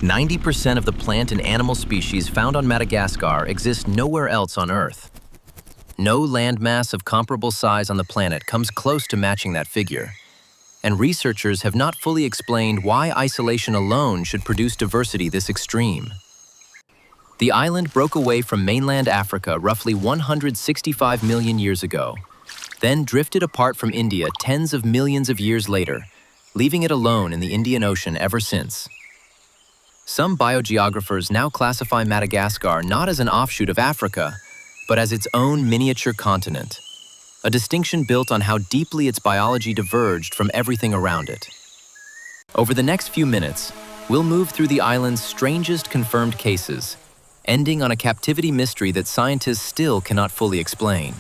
90% of the plant and animal species found on Madagascar exist nowhere else on Earth. No landmass of comparable size on the planet comes close to matching that figure, and researchers have not fully explained why isolation alone should produce diversity this extreme. The island broke away from mainland Africa roughly 165 million years ago, then drifted apart from India tens of millions of years later, leaving it alone in the Indian Ocean ever since. Some biogeographers now classify Madagascar not as an offshoot of Africa, but as its own miniature continent, a distinction built on how deeply its biology diverged from everything around it. Over the next few minutes, we'll move through the island's strangest confirmed cases, ending on a captivity mystery that scientists still cannot fully explain.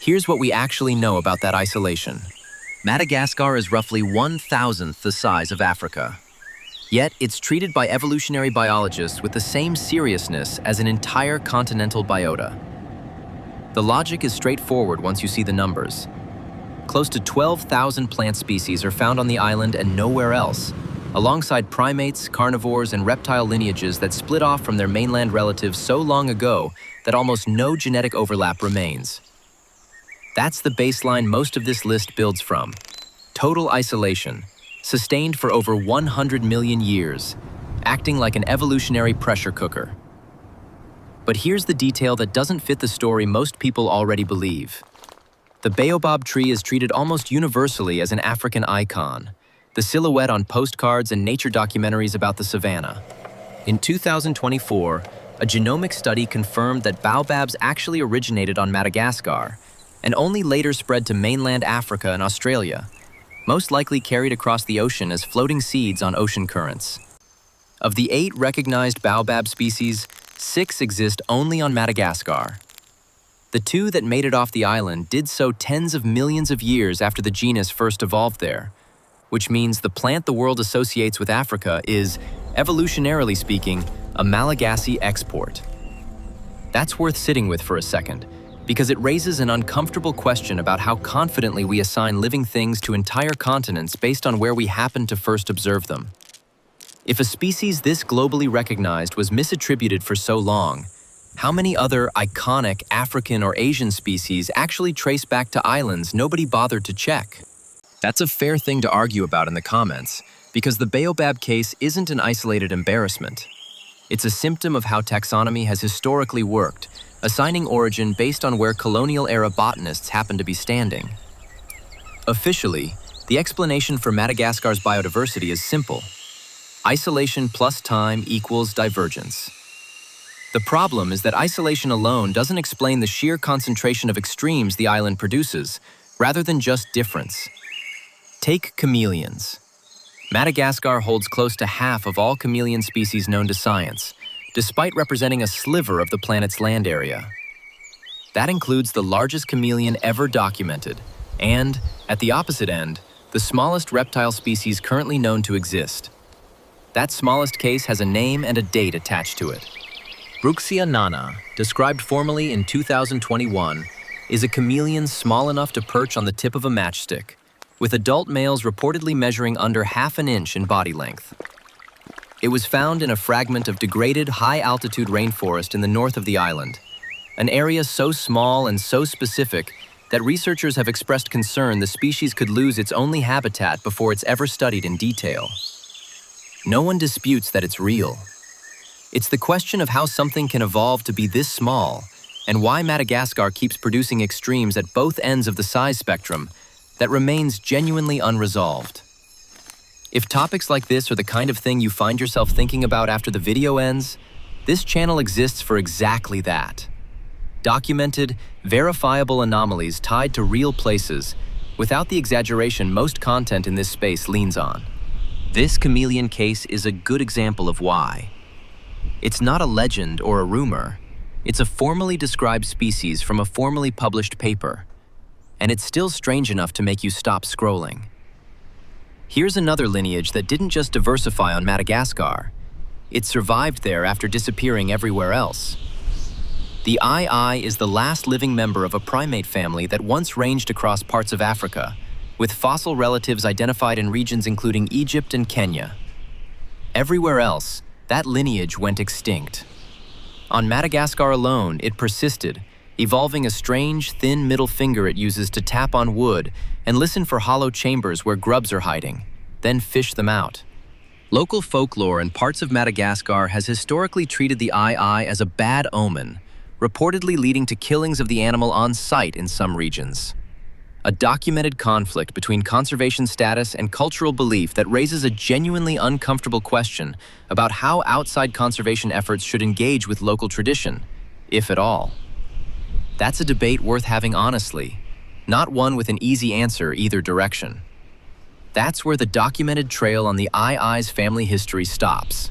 Here's what we actually know about that isolation. Madagascar is roughly 1,000th the size of Africa. Yet, it's treated by evolutionary biologists with the same seriousness as an entire continental biota. The logic is straightforward once you see the numbers. Close to 12,000 plant species are found on the island and nowhere else, alongside primates, carnivores, and reptile lineages that split off from their mainland relatives so long ago that almost no genetic overlap remains. That's the baseline most of this list builds from: total isolation, sustained for over 100 million years, acting like an evolutionary pressure cooker. But here's the detail that doesn't fit the story most people already believe. The Baobab tree is treated almost universally as an African icon, the silhouette on postcards and nature documentaries about the savanna. In 2024, a genomic study confirmed that baobabs actually originated on Madagascar and only later spread to mainland Africa and Australia, most likely carried across the ocean as floating seeds on ocean currents. Of the 8 recognized baobab species, 6 exist only on Madagascar. The 2 that made it off the island did so tens of millions of years after the genus first evolved there, which means the plant the world associates with Africa is, evolutionarily speaking, a Malagasy export. That's worth sitting with for a second, because it raises an uncomfortable question about how confidently we assign living things to entire continents based on where we happen to first observe them. If a species this globally recognized was misattributed for so long, how many other iconic African or Asian species actually trace back to islands nobody bothered to check? That's a fair thing to argue about in the comments, because the Baobab case isn't an isolated embarrassment. It's a symptom of how taxonomy has historically worked, assigning origin based on where colonial-era botanists happen to be standing. Officially, the explanation for Madagascar's biodiversity is simple. Isolation plus time equals divergence. The problem is that isolation alone doesn't explain the sheer concentration of extremes the island produces, rather than just difference. Take chameleons. Madagascar holds close to half of all chameleon species known to science, despite representing a sliver of the planet's land area. That includes the largest chameleon ever documented, and, at the opposite end, the smallest reptile species currently known to exist. That smallest case has a name and a date attached to it. Brookesia nana, described formally in 2021, is a chameleon small enough to perch on the tip of a matchstick, with adult males reportedly measuring under half an inch in body length. It was found in a fragment of degraded high-altitude rainforest in the north of the island, an area so small and so specific that researchers have expressed concern the species could lose its only habitat before it's ever studied in detail. No one disputes that it's real. It's the question of how something can evolve to be this small, and why Madagascar keeps producing extremes at both ends of the size spectrum, that remains genuinely unresolved. If topics like this are the kind of thing you find yourself thinking about after the video ends, this channel exists for exactly that. Documented, verifiable anomalies tied to real places, without the exaggeration most content in this space leans on. This chameleon case is a good example of why. It's not a legend or a rumor. It's a formally described species from a formally published paper. And it's still strange enough to make you stop scrolling. Here's another lineage that didn't just diversify on Madagascar. It survived there after disappearing everywhere else. The II is the last living member of a primate family that once ranged across parts of Africa, with fossil relatives identified in regions including Egypt and Kenya. Everywhere else, that lineage went extinct. On Madagascar alone, it persisted, evolving a strange, thin middle finger it uses to tap on wood and listen for hollow chambers where grubs are hiding, then fish them out. Local folklore in parts of Madagascar has historically treated the eye as a bad omen, reportedly leading to killings of the animal on sight in some regions. A documented conflict between conservation status and cultural belief that raises a genuinely uncomfortable question about how outside conservation efforts should engage with local tradition, if at all. That's a debate worth having honestly, not one with an easy answer either direction. That's where the documented trail on the Ai's family history stops.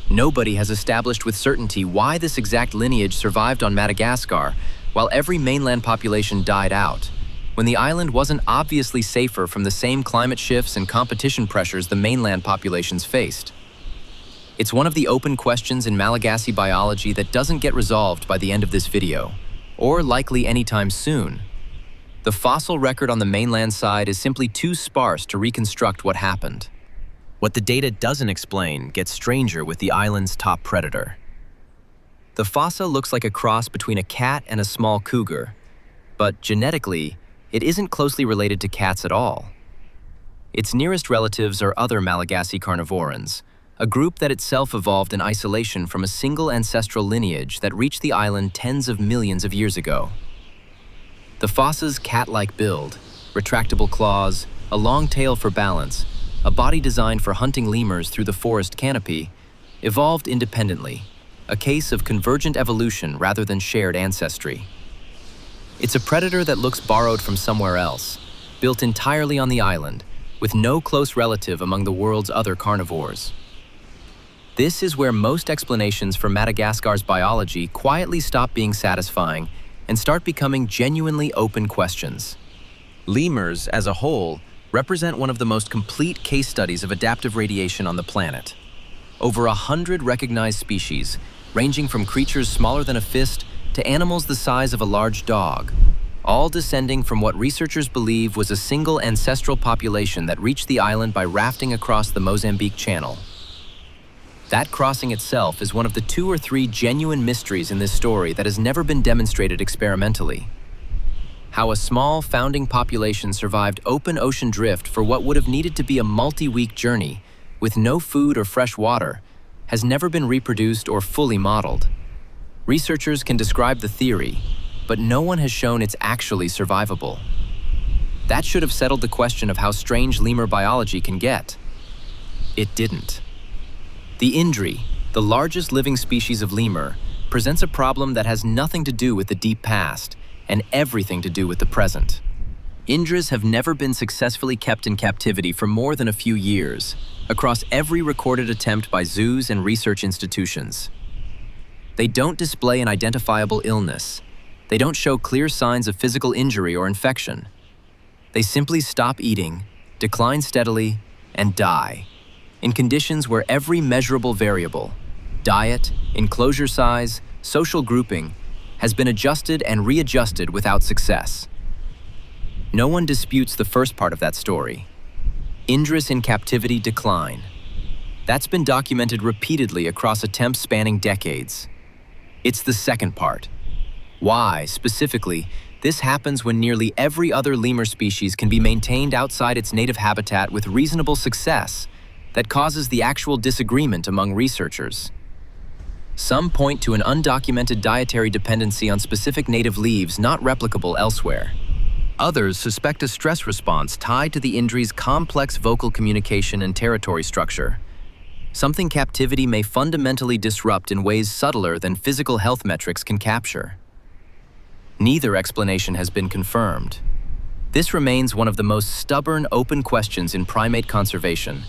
Nobody has established with certainty why this exact lineage survived on Madagascar while every mainland population died out, when the island wasn't obviously safer from the same climate shifts and competition pressures the mainland populations faced. It's one of the open questions in Malagasy biology that doesn't get resolved by the end of this video, or likely anytime soon. The fossil record on the mainland side is simply too sparse to reconstruct what happened. What the data doesn't explain gets stranger with the island's top predator. The fossa looks like a cross between a cat and a small cougar, but genetically, it isn't closely related to cats at all. Its nearest relatives are other Malagasy carnivorans, a group that itself evolved in isolation from a single ancestral lineage that reached the island tens of millions of years ago. The fossa's cat-like build, retractable claws, a long tail for balance, a body designed for hunting lemurs through the forest canopy, evolved independently, a case of convergent evolution rather than shared ancestry. It's a predator that looks borrowed from somewhere else, built entirely on the island, with no close relative among the world's other carnivores. This is where most explanations for Madagascar's biology quietly stop being satisfying and start becoming genuinely open questions. Lemurs, as a whole, represent one of the most complete case studies of adaptive radiation on the planet. Over 100 recognized species, ranging from creatures smaller than a fist to animals the size of a large dog, all descending from what researchers believe was a single ancestral population that reached the island by rafting across the Mozambique Channel. That crossing itself is one of the 2 or 3 genuine mysteries in this story that has never been demonstrated experimentally. How a small founding population survived open ocean drift for what would have needed to be a multi-week journey with no food or fresh water has never been reproduced or fully modeled. Researchers can describe the theory, but no one has shown it's actually survivable. That should have settled the question of how strange lemur biology can get. It didn't. The Indri, the largest living species of lemur, presents a problem that has nothing to do with the deep past and everything to do with the present. Indris have never been successfully kept in captivity for more than a few years, across every recorded attempt by zoos and research institutions. They don't display an identifiable illness. They don't show clear signs of physical injury or infection. They simply stop eating, decline steadily, and die, in conditions where every measurable variable, diet, enclosure size, social grouping, has been adjusted and readjusted without success. No one disputes the first part of that story. Indris in captivity decline. That's been documented repeatedly across attempts spanning decades. It's the second part. Why, specifically, this happens when nearly every other lemur species can be maintained outside its native habitat with reasonable success, that causes the actual disagreement among researchers. Some point to an undocumented dietary dependency on specific native leaves not replicable elsewhere. Others suspect a stress response tied to the Indri's complex vocal communication and territory structure, something captivity may fundamentally disrupt in ways subtler than physical health metrics can capture. Neither explanation has been confirmed. This remains one of the most stubborn open questions in primate conservation,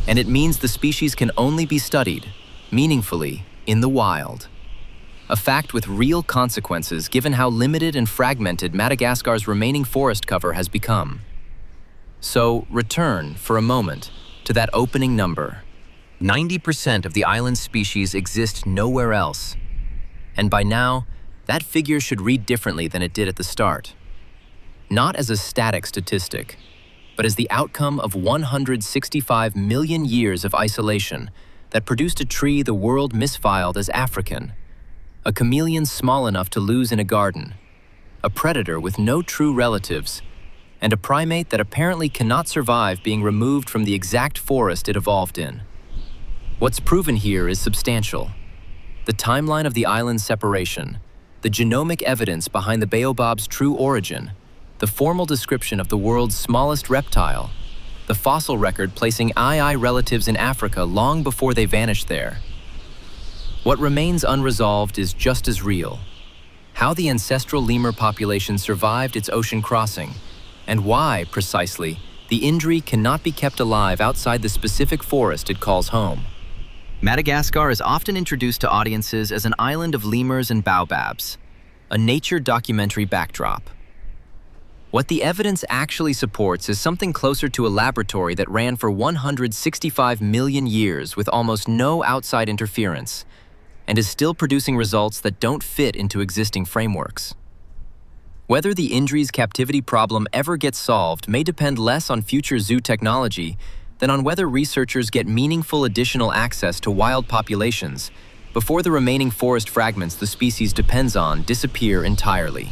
and it means the species can only be studied, meaningfully, in the wild. A fact with real consequences given how limited and fragmented Madagascar's remaining forest cover has become. So, return, for a moment, to that opening number. 90% of the island's species exist nowhere else. And by now, that figure should read differently than it did at the start. Not as a static statistic, but as the outcome of 165 million years of isolation that produced a tree the world misfiled as African, a chameleon small enough to lose in a garden, a predator with no true relatives, and a primate that apparently cannot survive being removed from the exact forest it evolved in. What's proven here is substantial. The timeline of the island's separation, the genomic evidence behind the Baobab's true origin, the formal description of the world's smallest reptile, the fossil record placing II relatives in Africa long before they vanished there. What remains unresolved is just as real: how the ancestral lemur population survived its ocean crossing, and why, precisely, the Indri cannot be kept alive outside the specific forest it calls home. Madagascar is often introduced to audiences as an island of lemurs and baobabs, a nature documentary backdrop. What the evidence actually supports is something closer to a laboratory that ran for 165 million years with almost no outside interference, and is still producing results that don't fit into existing frameworks. Whether the Indri's captivity problem ever gets solved may depend less on future zoo technology than on whether researchers get meaningful additional access to wild populations before the remaining forest fragments the species depends on disappear entirely.